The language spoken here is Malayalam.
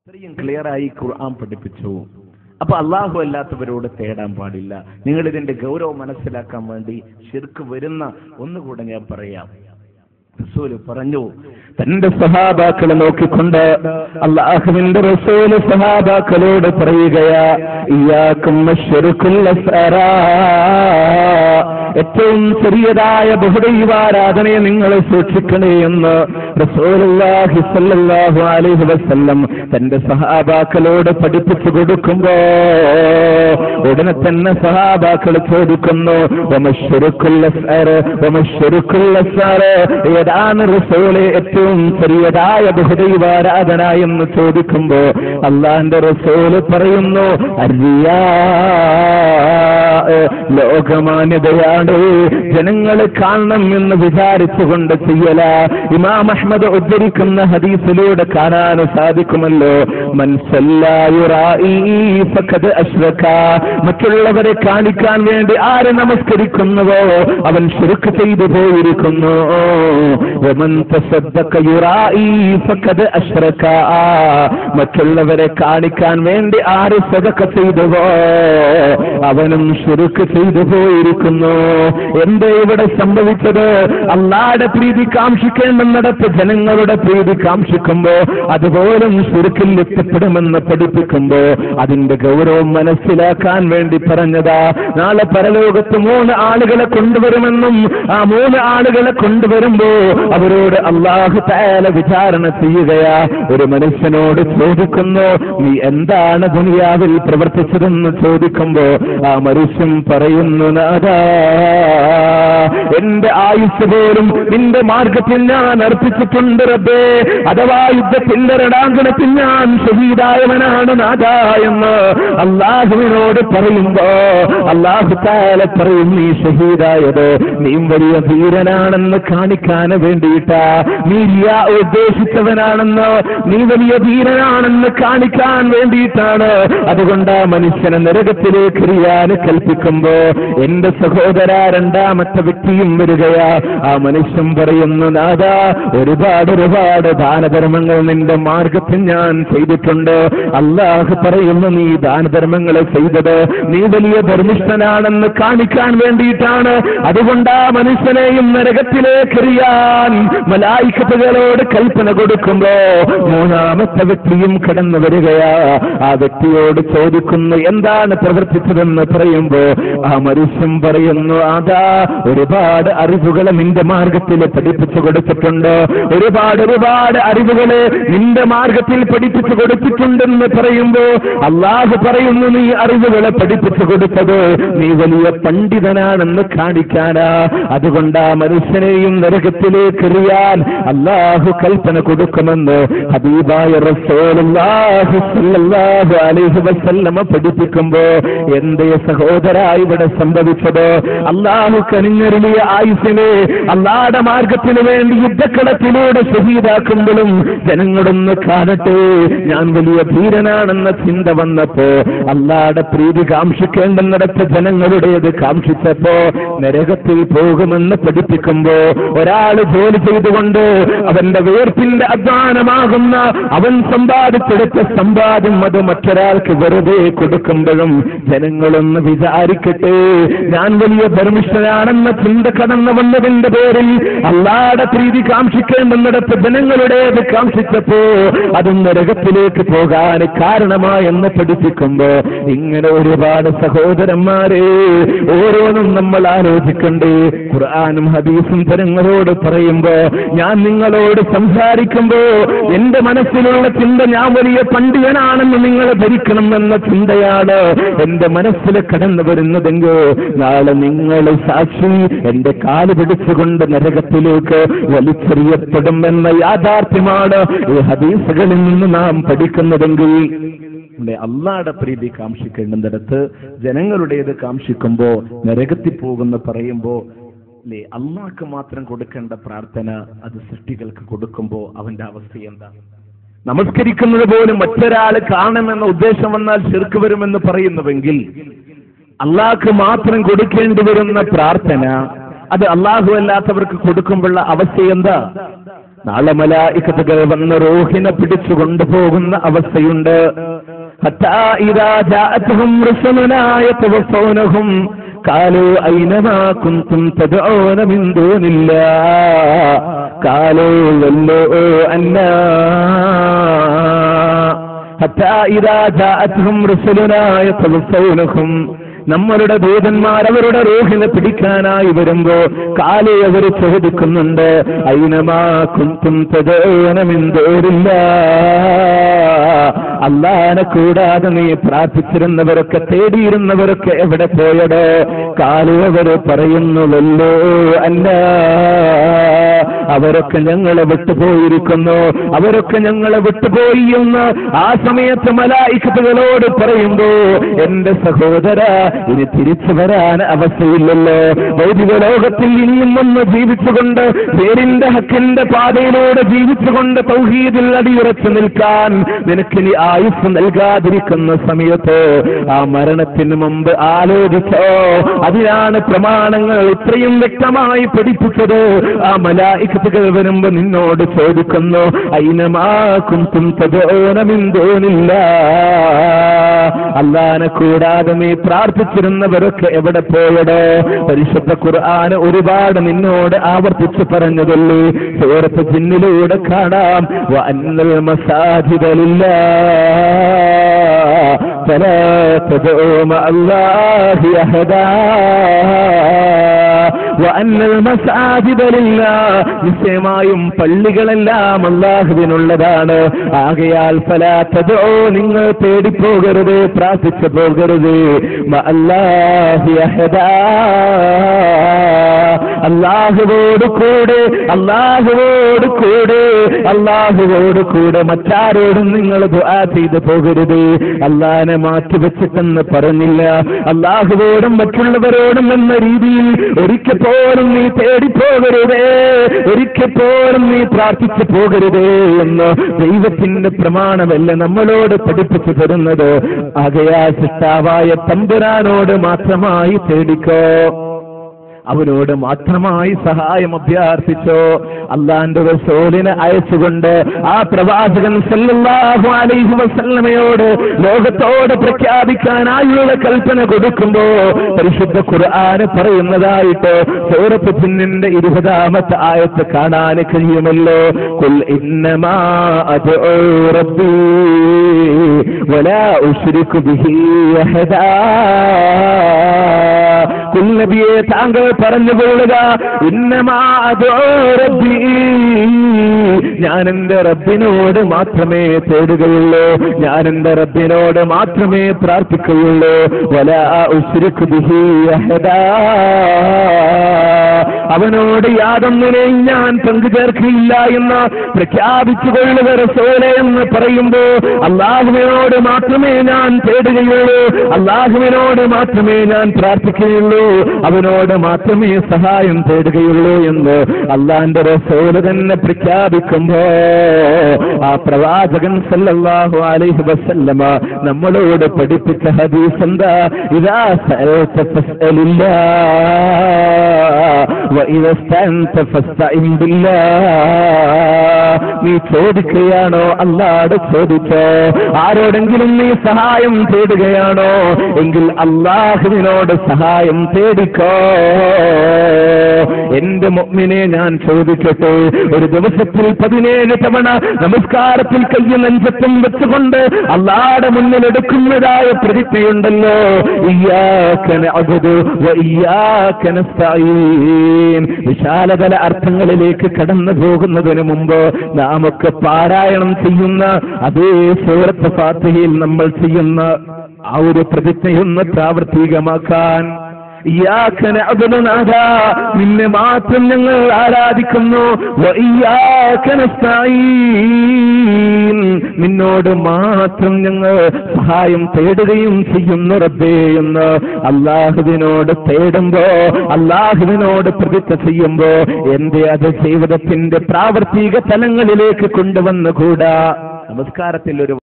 ഇത്രയും ക്ലിയറായി ഖുർആൻ പഠിപ്പിച്ചു. അപ്പൊ അള്ളാഹു അല്ലാത്തവരോട് തേടാൻ പാടില്ല. നിങ്ങൾ ഇതിന്റെ ഗൗരവം മനസ്സിലാക്കാൻ വേണ്ടി ശിർക്ക് വരുന്ന ഒന്നുകൂടെ ഞാൻ പറയാം. റസൂല് പറഞ്ഞു, തന്റെ സഹാബാക്കളെ നോക്കിക്കൊണ്ട് അല്ലാഹുവിന്റെ റസൂല് സഹാബാക്കളോട് പറയുകയാ, ഇയ്യാകും അശ്ശിർകുൽ അസ്ഗറാ, ഏറ്റവും ചെറിയതായ ബഹുദൈവാരാധനയെ നിങ്ങൾ സൂക്ഷിക്കണേ എന്ന് റസൂലുള്ളാഹി സ്വല്ലല്ലാഹു അലൈഹി വസല്ലം തന്റെ സഹാബാക്കളോട് പഠിപ്പിച്ചു കൊടുക്കുമ്പോ ഉടനെ തന്നെ സഹാബാക്കൾ ചോദിക്കുന്നു, വമശ്ശിർകുൽ അസ്ഗർ വമശ്ശിർകുൽ അസ്ഗർ, ഏതാണ് റസൂലേ ഏറ്റവും ചെറിയതായ ബഹുദൈവാരാധന എന്ന് ചോദിക്കുമ്പോ അല്ലാഹുവിന്റെ റസൂല് പറയുന്നു, അർരിയാ, ലോകമാന്യതയാണ്, ജനങ്ങൾ കാണണം എന്ന് വിചാരിച്ചുകൊണ്ട് ചെയ്യല. ഇമാം അഹ്മദ് ഉദ്ധരിക്കുന്ന ഹദീസിലൂടെ കാണാൻ സാധിക്കുമല്ലോ, മൻ സല്ലാ യുറാഇ ഫഖദ് അശ്റക, മറ്റുള്ളവരെ കാണിക്കാൻ വേണ്ടി ആര് നമസ്കരിക്കുന്നുവോ അവൻ ശിർക്ക് ചെയ്തു പോയിരിക്കുന്നു. വമൻ തസദ്ദഖ യുറാഇ ഫഖദ് അശ്റക, മറ്റുള്ളവരെ കാണിക്കാൻ വേണ്ടി ആര് സദഖ ചെയ്തുവോ അവനും ശിർക്ക് ചെയ്തു പോയിരിക്കുന്നു. എന്താ ഇവിടെ സംഭവിച്ചത്? അല്ലാഹുവിന്റെ പ്രീതി കാംക്ഷിക്കേണ്ടെന്നിടത്ത് ജനങ്ങളുടെ പ്രീതി കാംക്ഷിക്കുമ്പോ അതുപോലും ശിർക്കിൽ എത്തിപ്പെടുമെന്ന് പഠിപ്പിക്കുമ്പോ അതിന്റെ ഗൗരവം മനസ്സിലാക്കാൻ വേണ്ടി പറഞ്ഞതാ. നാളെ പരലോകത്ത് 3 ആളുകളെ കൊണ്ടുവരുമെന്നും ആ 3 ആളുകളെ കൊണ്ടുവരുമ്പോ അവരോട് അല്ലാഹു തആല വിചാരണ ചെയ്യുകയാ. ഒരു മനുഷ്യനോട് ചോദിക്കുന്നു, നീ എന്താണ് ദുനിയാവിൽ പ്രവർത്തിച്ചതെന്ന് ചോദിക്കുമ്പോ ആ മനുഷ്യൻ പറയുന്നു, നാഥാ, എന്റെ ആയുസ് പോലും നിന്റെ മാർഗത്തിൽ ഞാൻ അർപ്പിച്ചിട്ടുണ്ട് റബ്ബേ, അഥവാ യുദ്ധത്തിന്റെ രണാങ്കണത്തിൽ ഞാൻ ഷഹീദായവനാണ് നാഥാ എന്ന് അല്ലാഹുവിനോട് പറയുമ്പോ അല്ലാഹു തആല പറയും, നീ ഷഹീദായത് നീ വലിയ ധീരനാണെന്ന് കാണിക്കാൻ വേണ്ടിയിട്ടാ, നീ റിയാ ഉദ്ദേശിച്ചവനാണെന്ന്, നീ വലിയ ധീരനാണെന്ന് കാണിക്കാൻ വേണ്ടിയിട്ടാണ്. അതുകൊണ്ട് ആ മനുഷ്യനെ നരകത്തിലേക്ക് എറിയാൻ കൽപ്പിക്കുമ്പോ എന്റെ സഹോദര രണ്ടാമത്തെ വ്യക്തിയും വരികയാ. ആ മനുഷ്യൻ പറയുന്നു, നാഥാ, ഒരുപാട് ദാനധർമ്മങ്ങൾ നിന്റെ മാർഗത്തിൽ ഞാൻ ചെയ്തിട്ടുണ്ട്. അല്ലാഹു പറയുന്നു, നീ ദാനധർമ്മങ്ങളെ ചെയ്തത് നീ വലിയ ധർമ്മിഷ്ഠനാണെന്ന് കാണിക്കാൻ വേണ്ടിയിട്ടാണ്. അതുകൊണ്ട് ആ മനുഷ്യനെയും നരകത്തിലേക്ക് എറിയാൻ മലായികത്തുകളോട് കൽപ്പന കൊടുക്കുമ്പോ 3ാമത്തെ വ്യക്തിയും കടന്നു വരികയാ. ആ വ്യക്തിയോട് ചോദിക്കുന്നു, എന്താണ് പ്രവർത്തിച്ചതെന്ന് പറയുമ്പോ ആ മനുഷ്യൻ പറയുന്നു, അതാ, ഒരുപാട് അറിവുകളെ നിന്റെ മാർഗത്തിൽ പഠിപ്പിച്ചു കൊടുത്തിട്ടുണ്ട്, ഒരുപാട് അറിവുകളെ നിന്റെ മാർഗത്തിൽ പഠിപ്പിച്ചു കൊടുത്തിട്ടുണ്ടെന്ന് പറയുമ്പോ അല്ലാഹു പറയുന്നു, നീ അറിവുകളെ പഠിപ്പിച്ചു കൊടുത്തത് നീ വലിയ പണ്ഡിതനാണെന്ന് കാണിക്കാനാ. അതുകൊണ്ട് ആ മനുഷ്യനെയും നരകത്തിലേക്ക് എറിയാൻ അല്ലാഹു കൽപ്പന കൊടുക്കുമെന്ന് ഹബീബായ റസൂലുള്ളാഹി സ്വല്ലല്ലാഹു അലൈഹി വസല്ലം പഠിപ്പിക്കുമ്പോ എന്തേ സഹോദരാ ഇവിടെ സംഭവിച്ചത്? അല്ലാഹു കനിഞ്ഞരുളിയ ആയുസ്സിനെ അല്ലാഹുവിന്റെ മാർഗത്തിന് വേണ്ടി യുദ്ധക്കളത്തിലൂടെ ഷഹീദാക്കുമ്പോഴും ജനങ്ങളൊന്ന് കാണട്ടെ, ഞാൻ വലിയ ധീരനാണെന്ന ചിന്ത വന്നപ്പോ അല്ലാഹുവിന്റെ പ്രീതി കാംക്ഷിക്കേണ്ടെന്നിടത്ത് ജനങ്ങളുടേത് കാംക്ഷിച്ചപ്പോ നരകത്തിൽ പോകുമെന്ന് പഠിപ്പിക്കുമ്പോ ഒരാള് ജോലി ചെയ്തുകൊണ്ട് അവന്റെ വേർപ്പിന്റെ അധ്വാനമാകുന്ന അവൻ സമ്പാദിച്ചെടുത്ത സമ്പാദ്യം അത് മറ്റൊരാൾക്ക് വെറുതെ കൊടുക്കുമ്പോഴും ജനങ്ങളൊന്ന് വിചാരിക്കട്ടെ, ഞാൻ വലിയ ധർമ്മിഷ്ഠനാണെന്ന ചിന്ത കടന്നു വന്നതിന്റെ പേരിൽ അല്ലാഹുവിന്റെ പ്രീതി കാംക്ഷിക്കേണ്ടെന്നിടത്ത് ജനങ്ങളുടേത് കാംക്ഷിച്ചപ്പോ അതും നരകത്തിലേക്ക് പോകാൻ കാരണമായെന്ന് പഠിപ്പിക്കുമ്പോ ഇങ്ങനെ ഒരുപാട് സഹോദരന്മാരെ ഓരോന്നും നമ്മൾ ആലോചിക്കണ്ടേ. ഖുർആനും ഹദീസും ജനങ്ങളോട് പറയുമ്പോ, ഞാൻ നിങ്ങളോട് സംസാരിക്കുമ്പോ എന്റെ മനസ്സിലുള്ള ചിന്ത ഞാൻ വലിയ പണ്ഡിതനാണെന്ന് നിങ്ങൾ ധരിക്കണം എന്ന ചിന്തയാണ് എന്റെ മനസ്സിൽ കടന്നു വരുന്നതെങ്കിൽ നാളെ നിങ്ങൾ സാക്ഷി എന്റെ കാല് പിടിച്ചുകൊണ്ട് നരകത്തിലേക്ക് വലിച്ചെറിയപ്പെടുമെന്ന യാഥാർത്ഥ്യമാണ് ഈ ഹദീസുകളിൽ നിന്ന് നാം പഠിക്കുന്നതെങ്കിൽ അല്ലാഹുവിന്റെ പ്രീതി കാംക്ഷിക്കേണ്ടുന്നിടത്ത് ജനങ്ങളുടേത് കാംക്ഷിക്കുമ്പോ നരകത്തിൽ പോകുന്ന പറയുമ്പോ അല്ലാഹ്ക്ക് മാത്രം കൊടുക്കേണ്ട പ്രാർത്ഥന അത് സൃഷ്ടികൾക്ക് കൊടുക്കുമ്പോ അവന്റെ അവസ്ഥ എന്താ? നമസ്കരിക്കുന്നത് പോലും മറ്റൊരാള് കാണണമെന്ന ഉദ്ദേശം വന്നാൽ ശിർക്ക് വരുമെന്ന് പറയുന്നുവെങ്കിൽ അല്ലാഹ്ക്ക് മാത്രം കൊടുക്കേണ്ടി വരുന്ന പ്രാർത്ഥന അത് അല്ലാഹു അല്ലാത്തവർക്ക് കൊടുക്കുമ്പോഴുള്ള അവസ്ഥ എന്താ? നാളെ മലായികത്തുകൾ വന്ന് റൂഹിനെ പിടിച്ചു കൊണ്ടുപോകുന്ന അവസ്ഥയുണ്ട്. ഹത്താ ഇദാ ജാഅത്ഹും റുസുലുനാ യതവഫൗനഹും ഖാലൂ ഐനമാ കുൻതും തദ്ഊന മിൻ ദൂനില്ലാഹ് ഖാലൂ വല്ലൂ അന്നാ ഹത്താ ഇദാ ജാഅത്ഹും റുസുലുനാ യതവഫൗനഹും നമ്മളുടെ ദൂതന്മാർ അവരുടെ റൂഹിനെ പിടിക്കാനായി വരുമ്പോ കാലേ അവർ ചോദിക്കുന്നുണ്ട്, ഐനമാ കുൻതും തദഊന മിൻ ദൂനില്ലാഹ്, അല്ലാഹനെ കൂടാതെ നീ പ്രാർത്ഥിച്ചിരുന്നവരൊക്കെ തേടിയിരുന്നവരൊക്കെ എവിടെ പോയടോ? കാലേ അവർ പറയുന്നുവല്ലോ അല്ല, അവരൊക്കെ ഞങ്ങളെ വിട്ടുപോയിരിക്കുന്നു, അവരൊക്കെ ഞങ്ങളെ വിട്ടുപോയി എന്ന് ആ സമയത്ത് മലായികത്തുകളോട് പറയുമ്പോ, എന്റെ സഹോദര, ഇനി തിരിച്ചു വരാൻ അവസ്ഥയില്ലല്ലോ. ഭൗതിക ലോകത്തിൽ ഇനിയും ഒന്ന് ജീവിച്ചുകൊണ്ട് പേരിന്റെ ഹക്കിന്റെ പാതയിലൂടെ ജീവിച്ചുകൊണ്ട് തൗഹീദിൽ അടിയുറച്ചു നിൽക്കാൻ നിനക്കിനി ആയുസ് നൽകാതിരിക്കുന്ന സമയത്ത് ആ മരണത്തിന് മുമ്പ് ആലോചിച്ചോ. അതിനാണ് പ്രമാണങ്ങൾ ഇത്രയും വ്യക്തമായി പഠിപ്പിച്ചത്. ആ മലായികത്തുകൾ വരുമ്പോ നിന്നോട് ചോദിക്കുന്നു, ഐനമാ കുൻതും തദഊന മിൻ ദൂനില്ലാഹ്, അല്ലാഹനെ കൂടാതെ നീ പ്രാർത്ഥിച്ചിരുന്നവരൊക്കെ എവിടെ പോയടോ? പരിശുദ്ധ ഖുർആൻ ഒരുപാട് നിന്നോട് ആവർത്തിച്ചു പറഞ്ഞതല്ലേ. സൂറത്ത് ജിന്നിലൂടെ കാണാം, വഅന്നൽ മസാജിദ ലില്ലാഹ് ഫലാ തദ്ഉ മഅല്ലാഹി അഹദാ വഅന്നൽ മസാജിദ ലില്ലാഹ്, നിശ്ചയമായും പള്ളികളെല്ലാം അല്ലാഹുവിനുള്ളതാണ്. ആകയാൽ ഫലാ തദ്ഉ, നിങ്ങൾ തേടിപ്പോകരുത്, പ്രാർത്ഥിച്ചു പോകരുത്, മഅല്ലാഹി അഹദാ, അല്ലാഹുവോട് കൂടെ, അല്ലാഹുവോട് കൂടെ, അല്ലാഹുവോട് കൂടെ മറ്റാരോടും നിങ്ങൾ ദുആ ചെയ്തു പോകരുത്. അല്ലാഹനെ മാറ്റിവെച്ചിട്ടെന്ന് പറഞ്ഞില്ല. അല്ലാഹുവോടും മറ്റുള്ളവരോടും എന്ന രീതിയിൽ ഒരിക്കൽ പോലും നീ തേടിപ്പോകരുതേ, ഒരിക്കൽ പോലും നീ പ്രാർത്ഥിച്ചു പോകരുതേ എന്ന് ദൈവത്തിന്റെ പ്രമാണമല്ല നമ്മളോട് പഠിപ്പിച്ചു തരുന്നത്. ആകയാ സൃഷ്ടാവായ തമ്പുരാനോട് മാത്രമായി തേടിക്കോ, അവനോട് മാത്രമായി സഹായം അഭ്യർത്ഥിച്ചോ. അല്ലാഹുവിന്റെ റസൂലിനെ അയച്ചുകൊണ്ട് ആ പ്രവാചകൻ സല്ലല്ലാഹു അലൈഹി വസല്ലമയോട് ലോകത്തോട് പ്രഖ്യാപിക്കാനായുള്ള കൽപ്പന കൊടുക്കുമ്പോ പരിശുദ്ധ ഖുർആൻ പറയുന്നതായിട്ട് സൂറത്ത് ജിന്നിന്റെ 20-ാമത്തെ ആയത്ത് കാണാൻ കഴിയുമല്ലോ. ഖുൽ ഇന്നമാ അദ്ഉ റബ്ബി വലാ ഉശ്രികു ബിഹി അഹദാ, ഖുൽ നബിയെ താങ്കൾ പറഞ്ഞുകൊള്ളുക, ഇന്നമാ അദ്ഉ റബ്ബി, ഞാൻ എന്റെ റബ്ബിനോട് മാത്രമേ തേടുകയുള്ളൂ, ഞാൻ എന്റെ റബ്ബിനോട് മാത്രമേ പ്രാർത്ഥിക്കുകയുള്ളൂ. വലാ ഉശ്രികു ബിഹി അഹദാ, അവനോട് യാതൊന്നിനെയും ഞാൻ പങ്കുചേർക്കില്ല എന്ന് പ്രഖ്യാപിച്ചുകൊള്ളുക റസൂലേ എന്ന് പറയുമ്പോ അല്ലാഹുവിനോട് മാത്രമേ ഞാൻ തേടുകയുള്ളൂ, അല്ലാഹുവിനോട് മാത്രമേ ഞാൻ പ്രാർത്ഥിക്കുകയുള്ളൂ, അവനോട് മാത്രമേ സഹായം തേടുകയുള്ളൂ എന്ന് അല്ലാഹുവിന്റെ റസൂല് തന്നെ പ്രഖ്യാപിക്കുമ്പോ ആ പ്രവാചകൻ സല്ലല്ലാഹു അലൈഹി വസല്ലമ നമ്മളോട് പഠിപ്പിച്ച ഹദീസ് എന്താ? ഇദാ സഅൽത ഫസ്അലില്ലാഹ് വഇദാ ഇസ്തഅൻത ഫസ്തഇൻ ബില്ലാഹ്, നീ ചോദിക്കുകയാണോ അല്ലാഹുവോട് ചോദിച്ചോ. ആരോടെങ്കിലും നീ സഹായം തേടുകയാണോ എങ്കിൽ അല്ലാഹുവിനോട് സഹായം തേടിക്കോ. എന്റെ മുഅ്മിനെ ഞാൻ ചോദിക്കട്ടെ, ഒരു ദിവസത്തിൽ 17 തവണ നമസ്കാരത്തിൽ കയ്യ നെഞ്ചത്തും വെച്ചുകൊണ്ട് അല്ലാഹുവിന്റെ മുന്നിൽ എടുക്കുന്നതായ പ്രതിജ്ഞയുണ്ടല്ലോ, ഇയ്യാക നഅ്ബുദു വ ഇയ്യാക നസ്തഈൻ. വിശാലതല അർത്ഥങ്ങളിലേക്ക് കടന്നു പോകുന്നതിന് മുമ്പ് നാം ഒക്കെ പാരായണം ചെയ്യുന്ന അതേ സൂറത്ത് ഫാത്തിഹയിൽ നമ്മൾ ചെയ്യുന്ന ആ ഒരു പ്രതിജ്ഞയൊന്ന് പ്രാവർത്തികമാക്കാൻ. ഇയ്യാക നഅ്ബുദു നാഥാ, നിന്നെ മാത്രം ഞങ്ങൾ ആരാധിക്കുന്നു, വ ഇയ്യാക നസ്തഈൻ, നിന്നോട് മാത്രം ഞങ്ങൾ സഹായം തേടുകയും ചെയ്യുന്നു റബ്ബേ എന്ന് അല്ലാഹുവിനോട് തേടുമ്പോ, അല്ലാഹുവിനോട് പ്രതിജ്ഞ ചെയ്യുമ്പോ എന്റെ അത് ജീവിതത്തിന്റെ പ്രാവർത്തിക തലങ്ങളിലേക്ക് കൊണ്ടുവന്നുകൂടാ? നമസ്കാരത്തിൽ ഒരു